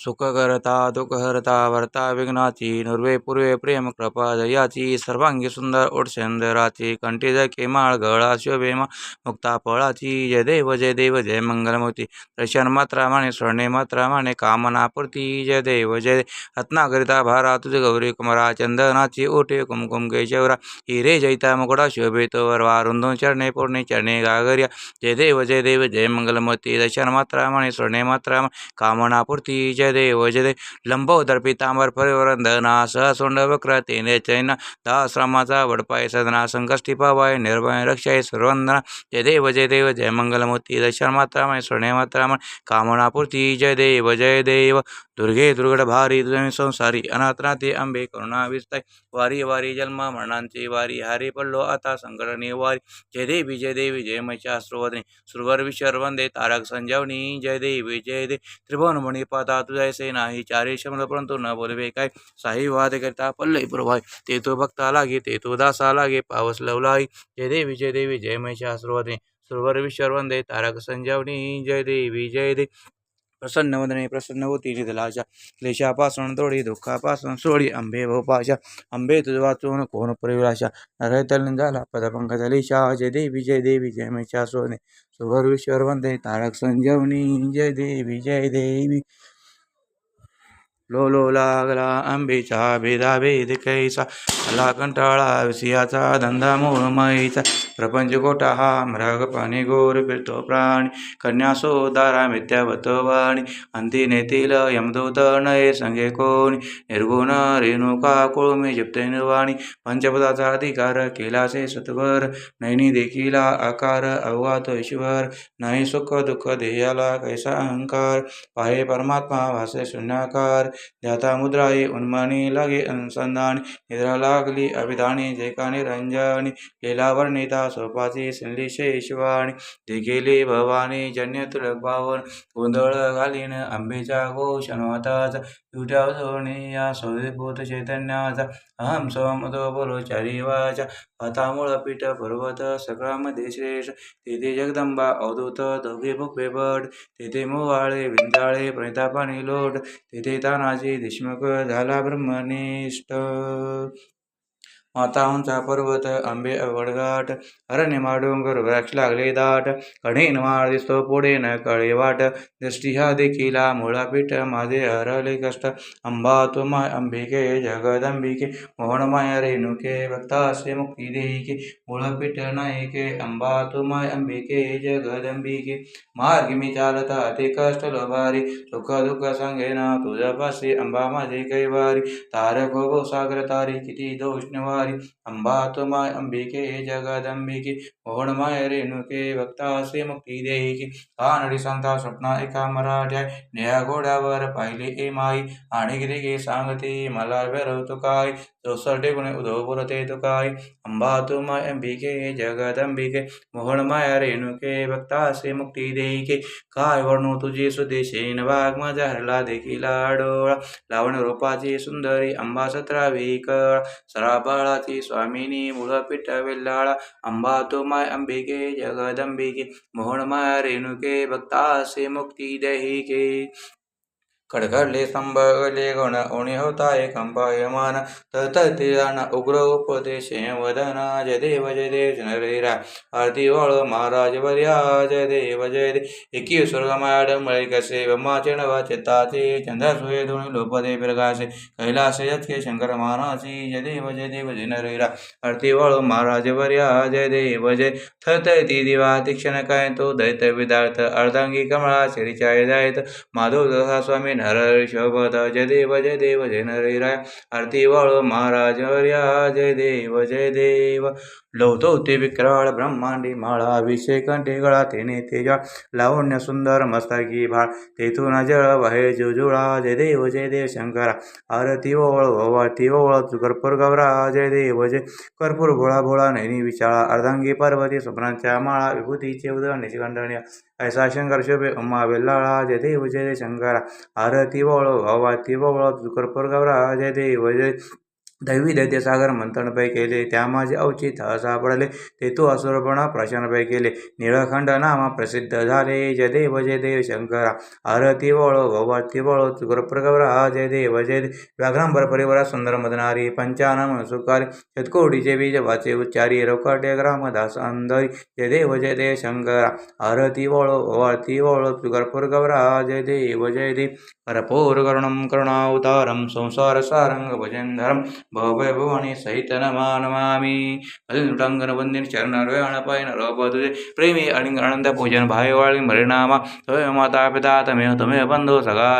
सुखकर्ता दुःखहर्ता वर्ता विघ्नाची नुर्वे पूर्वे प्रेम कृपा जयाची सर्वांगी सुंदर ओटशंदराची कंठी जय माळ गळा शोभे मुक्ता फळाची जय देव जय मंगलमूर्ती दर्शन मात्रा माने स्वर्णे मात्रा माने कामनापूर्ती जय देव रत्नाकरिता भारा तुझ गौरी कुमारा चंदनाची ओटे कुमकुम केशवरा हिरे जैता मुकुडा शोभित वरवा रुंदून चरणे पूर्णे चरणे गागर्या जय देव जय मंगलमूर्ती दर्शन मात्रा माने स्वर्णे मात्रा कामनापूर्ती जय देव लंबोदर पितांबर परिवरंदना सहसोंड वक्र तेने चैन दाश्रमाचा वडपाय सदना संकष्टी पावाय निर्भय रक्षाय सर्वंदना जय देव जय मंगलमूर्ती दर्शन मात्रा स्वर्णे मात्रा कामनापूर्ती जय देव दुर्गे दुर्गड भारी तुझे संसारी अनाथनाथे अंबे करुणा विस्ताय वारी वारी जन्म मरणांची वारी हारी पडलो आता संकट निवारी जय देवी जय महिषासुरवदने सुरवर विश्वर वंदे तारक संजीवनी जय देवी त्रिभुवन मणि पाता तुझा से नाही चारी शब्द परंतु न बोलवे काय साई वाद करता पल्लई प्रभाय ते तो भक्ता लागे ते तो दासा लागे पावस लवलाई जय देवी जय महिषासुरवदने सुरवर विश्वर वंदे तारक संजीवनी जय देवी प्रसन्न वदने प्रसन्न होती निधलाशा क्लेशापासून दोडी दुःखापासून सोडी अंबे भोपाशा अंबे तुझ वाचून कोण परिविलाशा नरतल झाला पदपंकज लिशा जय देवी जय महिषासुरवदने सुरवर विश्वर वंदे तारक संजीवनी जय देवी लो लागला आंबेचा भेद कैसा आला कंटाळा विषयाचा धंदा मूळमयीचा प्रपंच गोटा हा मृग पाणी गोर फिरतो प्राणी कन्या सोदारा मिथ्यावत वाणी अंती नेतील यमदूत नये संगे कोणी निर्गुण रेणुका कुळमी जिप्ते निर्वाणी पंचपदाचा अधिकार केलासे सत्वर नैनी देखीला आकार अवघात ईश्वर नाही सुख दुःख देहाला कैसा अहंकार पाहे परमात्मा भासे शून्याकार ध्याता मुद्राई उन्मानी लागे अनुसंधानी निद्रा लागली अभिधानी जैका निरंजनी लीला वर्णिता सोपाची सिंली शेषवाणी ते गेली भवानी जन्य तुळक पावन गोंधळ घालीन आंबेच्या घोषणवाताचा युट्या जोडणी या सौदेभूत चैतन्याचा अहम सोमतो बोलो चारी वाचा पातामूळ पीठ पर्वत सगळामध्ये श्रेष्ठ तेथे जगदंबा अवधूत दोघे भुपे भट तेथे मोवाळे विंजाळे प्रणितापाणी लोट तेथे तानाजी देशमुख झाला ब्रह्मनिष्ठ माता उंचा पर्वत आंबे अवडघाट अरण्यमा डोंगर वृक्ष लागले दाट कढीन माळ दिसतो पुढे न कळे वाट दृष्टी हा देखीला मुळापीठ माझे हरले कष्ट अंबा तुमाय अंबिके जगदंबिके मोहनमाय रेणुके भक्तासे मुक्ती देईके मुळापीठ नायके अंबा तुमाय अंबिके जगदंबिके मार्ग मी चालता ते कष्ट लोभारी सुख दुःख सांगेना तुझ्यापाशी अंबा माझे कैवारी तारक हो सागर तारी किती दोष निवारी अंबा तुमाय अंबिके जगदंबिके मोहनमाय रेणुके भक्तासे मुक्ती देईके कानडी सांगता स्वप्ना एका मराठ्या निळ्या घोड्यावर पाहिले ए माई आणि गिरिगे सांगते मला भरवतो काय चौसष्टे गुणे उधो बोलते तो काय अंबा तुमाय अंबिके जगदंबिके मोहनमाय रेणुके भक्तासे मुक्ती देईके काय वर्णू तुझी सुदेशेन वाघ माझा हरला देखीला डोळा लावण रूपाची सुंदरी अंबा 17वी कळा सराबाळाची स्वामिनी मुळपीठ वेल्लाळा अंबा तुमाय अंबिके जगदंबिके मोहनमाय रेणुके भक्तासे मुक्ती देहिके खडखडले संभवले गण उणे होताय कंपायमान तततिरान उग्र उपदेशे वदना जय देव जनरेरा आरती वळ महाराज वर्या जय देव एकी स्वर्गमाड मळे कसे ब्रह्माचे नवा चित्ताचे चंद्र सूर्य दोन्ही लोपदे प्रकाशे कैलास यत्के शंकर मानाची जय देव जनरेरा आरती वळ महाराज वर्या जय देव थतती दिवा तीक्षण काय तो दैत विदार्थ अर्धांगी कमळा शिरीच्या दायत माधव दहा स्वामी नर शोभत जय देव नरेराय आरती वाळो महाराज वर्या जय देव लवतो ते विक्राळ ब्रह्मांडी माळा अभिषेक गळा तेने तेजा लावण्य सुंदर मस्तकी भाळ तेथून जळ वाहे जुजुळा जय देव शंकरा आरती ओवळ कर्पूर गौरा जय देव कर्पूर भोळा भोळा नैनी विशाळा अर्धांगी पार्वती स्वप्नांच्या माळा विभूतीचे उदळ निष्कंठण्या ऐसा शंकर शोभे उमा वेल्लाळा जय देव शंकरा आरती ओवळ कर्पूर गौरा जय देव दैवी दैत्यसागर मंथनपै केले त्या माझे अवचित सापडले ते तू असुरपणा प्रशानपै केले निळखंड नामा प्रसिद्ध झाले जय देव शंकरा आरती वळो भगवती वळो गुरुप्रगवरा जय देव व्याघ्रांबर परिवारा सुंदर मदनारी पंचानन सुकारी शतकोटीचे बीज वाचे उच्चारी रोकटे ग्रामदास अंधरी जय देव शंकरा आरती वळो भगवती वळो गुरुप्रगवरा जय देव कर्पूरकरुणं करुणावतारं संसारसारं भजनधरं भवभय भवानी सहित नमामि अलिनुटांगनवंदिन चरणरवणपयन रोपदुजे प्रेमी आनंद पूजन भाईवाळी मरिनामा तमेव माता पिता तमेव बंधु सगा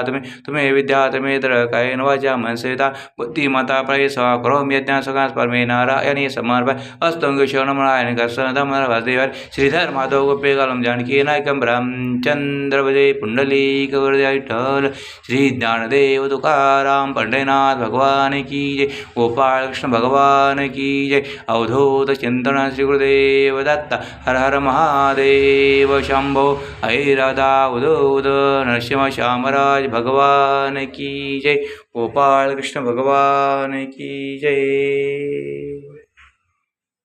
तुम्हें विद्या तमेत्र कायेन वाचा मनसेता बुद्धि माता प्रय सवा करोमि यज्ञ सगा परमे नारायणी समर्पय अस्तंगेश्वरनारायण कर्षणधमर वासुदेव श्रीधर माधव गोपे कालम जानकी नायकम रामचंद्र भजे पुंडलीक विठ्ठल श्री ज्ञानदेव तुकाराम पंढरीनाथ भगवान की जय गोपाल कृष्ण भगवान की जय अवधूत चिंतन श्री गुरुदेव दत्त हर हर महादेव शंभो ऐराधा उदूद नरसिंह श्यामराज भगवान की जय गोपाल कृष्ण भगवान की जय।